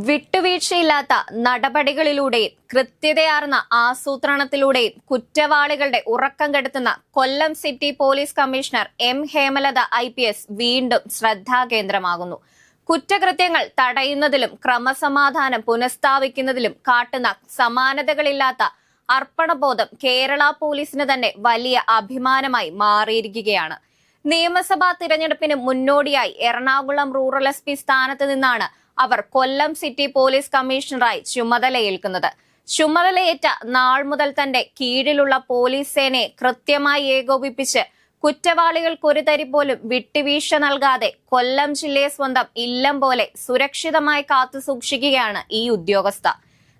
വിട്ടുവീഴ്ചയില്ലാത്ത നടപടികളിലൂടെയും കൃത്യതയാർന്ന ആസൂത്രണത്തിലൂടെയും കുറ്റവാളികളുടെ ഉറക്കം കെടുത്തുന്ന Kollam city police commissioner M Hemalatha IPS വീണ്ടും ശ്രദ്ധാകേന്ദ്രമാകുന്നു. കുറ്റകൃത്യങ്ങൾ തടയുന്നതിലും ക്രമസമാധാനം പുനഃസ്ഥാപിക്കുന്നതിലും കാട്ടുന്ന സമാനതകളില്ലാത്ത അർപ്പണബോധം കേരള പോലീസിന് തന്നെ വലിയ അഭിമാനമായി മാറിയിരിക്കുകയാണ്. നിയമസഭാ തിരഞ്ഞെടുപ്പിന് മുന്നോടിയായി എറണാകുളം റൂറൽ SP സ്ഥാനത്ത് നിന്നാണ് അവർ കൊല്ലം സിറ്റി പോലീസ് കമ്മീഷണറായി ചുമതലയേൽക്കുന്നത്. ചുമതലയേറ്റ നാൾ മുതൽ തന്റെ കീഴിലുള്ള പോലീസ് സേനയെ കൃത്യമായി ഏകോപിപ്പിച്ച് കുറ്റവാളികൾക്കൊരു തരി പോലും വിട്ടുവീഴ്ച നൽകാതെ കൊല്ലം ജില്ലയെ സ്വന്തം ഇല്ലം പോലെ സുരക്ഷിതമായി കാത്തുസൂക്ഷിക്കുകയാണ് ഈ ഉദ്യോഗസ്ഥ.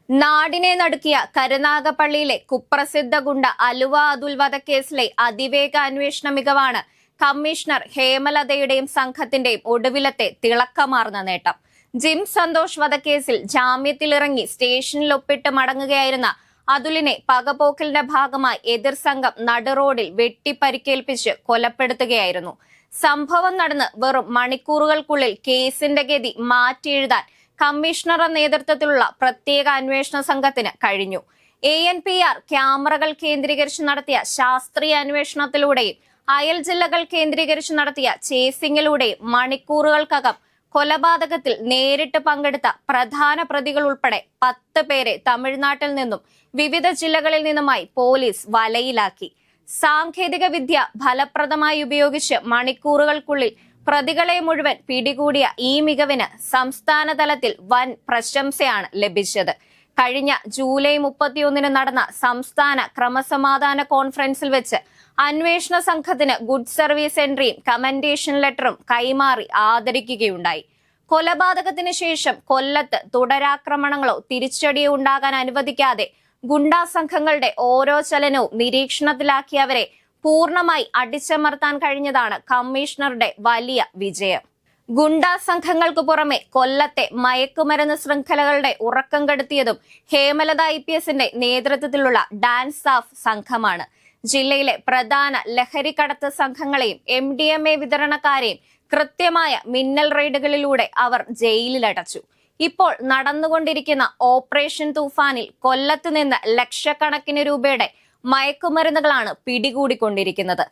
നാടിനെ നടുക്കിയ കരുനാഗപ്പള്ളിയിലെ കുപ്രസിദ്ധ ഗുണ്ട അലുവ അതുൽ വധക്കേസിലെ അതിവേഗ അന്വേഷണ മികവാണ് കമ്മീഷണർ ഹേമലതയുടെയും സംഘത്തിന്റെയും ഒടുവിലത്തെ തിളക്കമാർന്ന നേട്ടം. ജിം സന്തോഷ് വധക്കേസിൽ ജാമ്യത്തിലിറങ്ങി സ്റ്റേഷനിൽ ഒപ്പിട്ട് മടങ്ങുകയായിരുന്ന അതുലിനെ പകപോക്കലിന്റെ ഭാഗമായി എതിർ സംഘം നടുറോഡിൽ വെട്ടിപ്പരിക്കേൽപ്പിച്ച് കൊലപ്പെടുത്തുകയായിരുന്നു. സംഭവം നടന്ന് വെറും മണിക്കൂറുകൾക്കുള്ളിൽ കേസിന്റെ ഗതി മാറ്റിയെഴുതാൻ കമ്മീഷണറുടെ നേതൃത്വത്തിലുള്ള പ്രത്യേക അന്വേഷണ സംഘത്തിന് കഴിഞ്ഞു. ANPR ക്യാമറകൾ കേന്ദ്രീകരിച്ച് നടത്തിയ ശാസ്ത്രീയ അന്വേഷണത്തിലൂടെയും അയൽ ജില്ലകൾ കേന്ദ്രീകരിച്ച് നടത്തിയ ചേസിംഗിലൂടെയും മണിക്കൂറുകൾക്കകം കൊലപാതകത്തിൽ നേരിട്ട് പങ്കെടുത്ത പ്രധാന പ്രതികൾ ഉൾപ്പെടെ 10 പേരെ തമിഴ്നാട്ടിൽ നിന്നും വിവിധ ജില്ലകളിൽ നിന്നുമായി പോലീസ് വലയിലാക്കി. സാങ്കേതിക വിദ്യ ഫലപ്രദമായി ഉപയോഗിച്ച് മണിക്കൂറുകൾക്കുള്ളിൽ പ്രതികളെ മുഴുവൻ പിടികൂടിയ ഈ മികവിന് സംസ്ഥാന തലത്തിൽ വൻ പ്രശംസയാണ് ലഭിച്ചത്. കഴിഞ്ഞ ജൂലൈ 31 നടന്ന സംസ്ഥാന ക്രമസമാധാന കോൺഫറൻസിൽ വെച്ച് അന്വേഷണ സംഘത്തിന് ഗുഡ് സർവീസ് എൻട്രിയും കമന്റേഷൻ ലെറ്ററും കൈമാറി ആദരിക്കുകയുണ്ടായി. കൊലപാതകത്തിന് ശേഷം കൊല്ലത്ത് തുടരാക്രമണങ്ങളോ തിരിച്ചടിയോ ഉണ്ടാകാൻ അനുവദിക്കാതെ ഗുണ്ടാ സംഘങ്ങളുടെ ഓരോ ചലനവും നിരീക്ഷണത്തിലാക്കിയവരെ പൂർണ്ണമായി അടിച്ചമർത്താൻ കഴിഞ്ഞതാണ് കമ്മീഷണറുടെ വലിയ വിജയം. ഗുണ്ടാ സംഘങ്ങൾക്ക് പുറമെ കൊല്ലത്തെ മയക്കുമരുന്ന് ശൃംഖലകളുടെ ഉറക്കം കെടുത്തിയതും ഹേമലത IPSന്റെ നേതൃത്വത്തിലുള്ള ഡാൻസ് ഓഫ് സംഘമാണ്. ജില്ലയിലെ പ്രധാന ലഹരിക്കടത്ത് സംഘങ്ങളെയും MDMA വിതരണക്കാരെയും കൃത്യമായ മിന്നൽ റെയ്ഡുകളിലൂടെ അവർ ജയിലിലടച്ചു. ഇപ്പോൾ നടന്നുകൊണ്ടിരിക്കുന്ന ഓപ്പറേഷൻ തൂഫാനിൽ കൊല്ലത്ത് നിന്ന് ലക്ഷക്കണക്കിന് രൂപയുടെ മയക്കുമരുന്നുകളാണ് പിടികൂടിക്കൊണ്ടിരിക്കുന്നത്.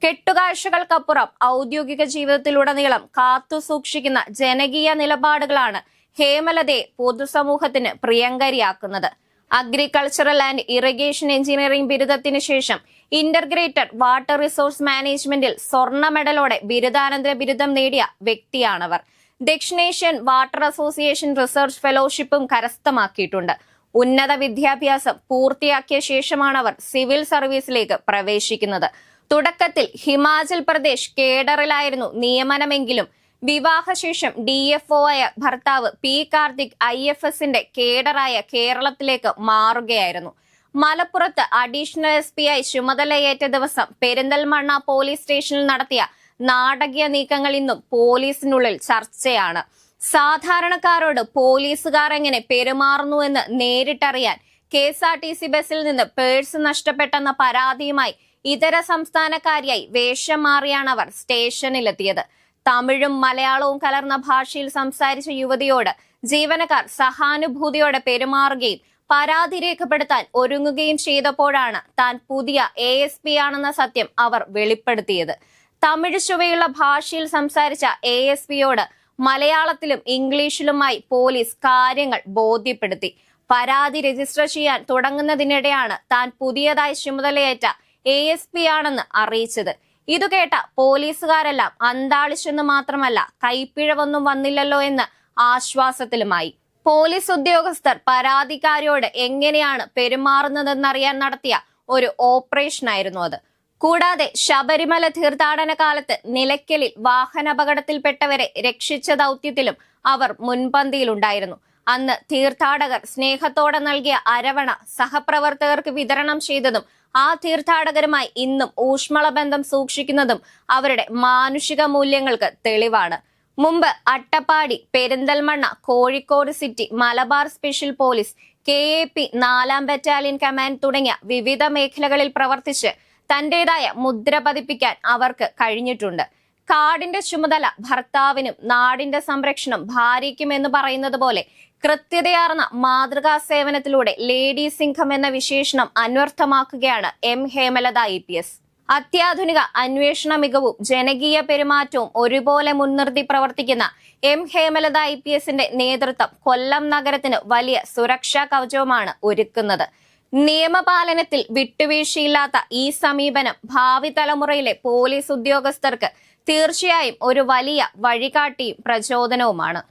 കെട്ടുകാഴ്ചകൾക്കപ്പുറം ഔദ്യോഗിക ജീവിതത്തിലുടനീളം കാത്തുസൂക്ഷിക്കുന്ന ജനകീയ നിലപാടുകളാണ് ഹേമലതയെ പൊതുസമൂഹത്തിന് പ്രിയങ്കരിയാക്കുന്നത്. അഗ്രികൾച്ചറൽ ആൻഡ് ഇറിഗേഷൻ എഞ്ചിനീയറിംഗ് ബിരുദത്തിന് ശേഷം ഇന്റർഗ്രേറ്റഡ് വാട്ടർ റിസോഴ്സ് മാനേജ്മെന്റിൽ സ്വർണ്ണ മെഡലോടെ ബിരുദാനന്തര ബിരുദം നേടിയ വ്യക്തിയാണവർ. ദക്ഷിണേഷ്യൻ വാട്ടർ അസോസിയേഷൻ റിസർച്ച് ഫെലോഷിപ്പും കരസ്ഥമാക്കിയിട്ടുണ്ട്. ഉന്നത വിദ്യാഭ്യാസം പൂർത്തിയാക്കിയ ശേഷമാണ് അവർ സിവിൽ സർവീസിലേക്ക് പ്രവേശിക്കുന്നത്. തുടക്കത്തിൽ ഹിമാചൽ പ്രദേശ് കേഡറിലായിരുന്നു നിയമനമെങ്കിലും വിവാഹശേഷം DFO ആയ ഭർത്താവ് P കാർത്തിക് IFSന്റെ കേഡറായ കേരളത്തിലേക്ക് മാറുകയായിരുന്നു. മലപ്പുറത്ത് അഡീഷണൽ SP ആയി ചുമതലയേറ്റ ദിവസം പെരിന്തൽമണ്ണ പോലീസ് സ്റ്റേഷനിൽ നടത്തിയ നാടകീയ നീക്കങ്ങൾ ഇന്നും പോലീസിനുള്ളിൽ ചർച്ചയാണ്. സാധാരണക്കാരോട് പോലീസുകാർ എങ്ങനെ പെരുമാറുന്നുവെന്ന് നേരിട്ടറിയാൻ KSRTC ബസ്സിൽ നിന്ന് പേഴ്സ് നഷ്ടപ്പെട്ടെന്ന പരാതിയുമായി ഇതര സംസ്ഥാനക്കാരിയായി വേഷം മാറിയാണ് അവർ സ്റ്റേഷനിലെത്തിയത്. തമിഴും മലയാളവും കലർന്ന ഭാഷയിൽ സംസാരിച്ച യുവതിയോട് ജീവനക്കാർ സഹാനുഭൂതിയോടെ പെരുമാറുകയും പരാതി രേഖപ്പെടുത്താൻ ഒരുങ്ങുകയും ചെയ്തപ്പോഴാണ് താൻ പുതിയ ASP ആണെന്ന സത്യം അവർ വെളിപ്പെടുത്തിയത്. തമിഴ് ചുവയുള്ള ഭാഷയിൽ സംസാരിച്ച ASPയോട് മലയാളത്തിലും ഇംഗ്ലീഷിലുമായി പോലീസ് കാര്യങ്ങൾ ബോധ്യപ്പെടുത്തി. പരാതി രജിസ്റ്റർ ചെയ്യാൻ തുടങ്ങുന്നതിനിടെയാണ് താൻ പുതിയതായി ചുമതലയേറ്റ ASP ആണെന്ന് അറിയിച്ചത്. ഇതു കേട്ട പോലീസുകാരെല്ലാം അന്താളിച്ചെന്ന് മാത്രമല്ല കൈപ്പിഴവൊന്നും വന്നില്ലല്ലോ എന്ന് ആശ്വാസത്തിലുമായി. പോലീസ് ഉദ്യോഗസ്ഥർ പരാതിക്കാരിയോട് എങ്ങനെയാണ് പെരുമാറുന്നതെന്നറിയാൻ നടത്തിയ ഒരു ഓപ്പറേഷനായിരുന്നു അത്. കൂടാതെ ശബരിമല തീർത്ഥാടന കാലത്ത് നിലയ്ക്കലിൽ വാഹനാപകടത്തിൽപ്പെട്ടവരെ രക്ഷിച്ച ദൗത്യത്തിലും അവർ മുൻപന്തിയിലുണ്ടായിരുന്നു. അന്ന് തീർത്ഥാടകർ സ്നേഹത്തോടെ നൽകിയ അരവണ സഹപ്രവർത്തകർക്ക് വിതരണം ചെയ്തതും ആ തീർത്ഥാടകരുമായി ഇന്നും ഊഷ്മള ബന്ധം സൂക്ഷിക്കുന്നതും അവരുടെ മാനുഷിക മൂല്യങ്ങൾക്ക് തെളിവാണ്. മുമ്പ് Attappadi, Perinthalmanna, Kozhikode city, Malabar special police, KAP 4ാം battalion command തുടങ്ങിയ വിവിധ മേഖലകളിൽ പ്രവർത്തിച്ച് തന്റേതായ മുദ്ര പതിപ്പിക്കാൻ അവർക്ക് കഴിഞ്ഞിട്ടുണ്ട്. കാടിന്റെ ചുമതല ഭർത്താവിനും നാടിന്റെ സംരക്ഷണം ഭാര്യയ്ക്കും എന്ന് പറയുന്നത് പോലെ കൃത്യതയാർന്ന മാതൃകാ സേവനത്തിലൂടെ ലേഡി സിംഹം എന്ന വിശേഷണം അന്വർത്ഥമാക്കുകയാണ് എം ഹേമലത IPS. അത്യാധുനിക അന്വേഷണ മികവും ജനകീയ പെരുമാറ്റവും ഒരുപോലെ മുൻനിർത്തി പ്രവർത്തിക്കുന്ന എം ഹേമലത IPSന്റെ നേതൃത്വം കൊല്ലം നഗരത്തിന് വലിയ സുരക്ഷാ കവചവുമാണ് ഒരുക്കുന്നത്. നിയമപാലനത്തിൽ വിട്ടുവീഴ്ചയില്ലാത്ത ഈ സമീപനം ഭാവി തലമുറയിലെ പോലീസ് ഉദ്യോഗസ്ഥർക്ക് തീർച്ചയായും ഒരു വലിയ വഴികാട്ടിയും പ്രചോദനവുമാണ്.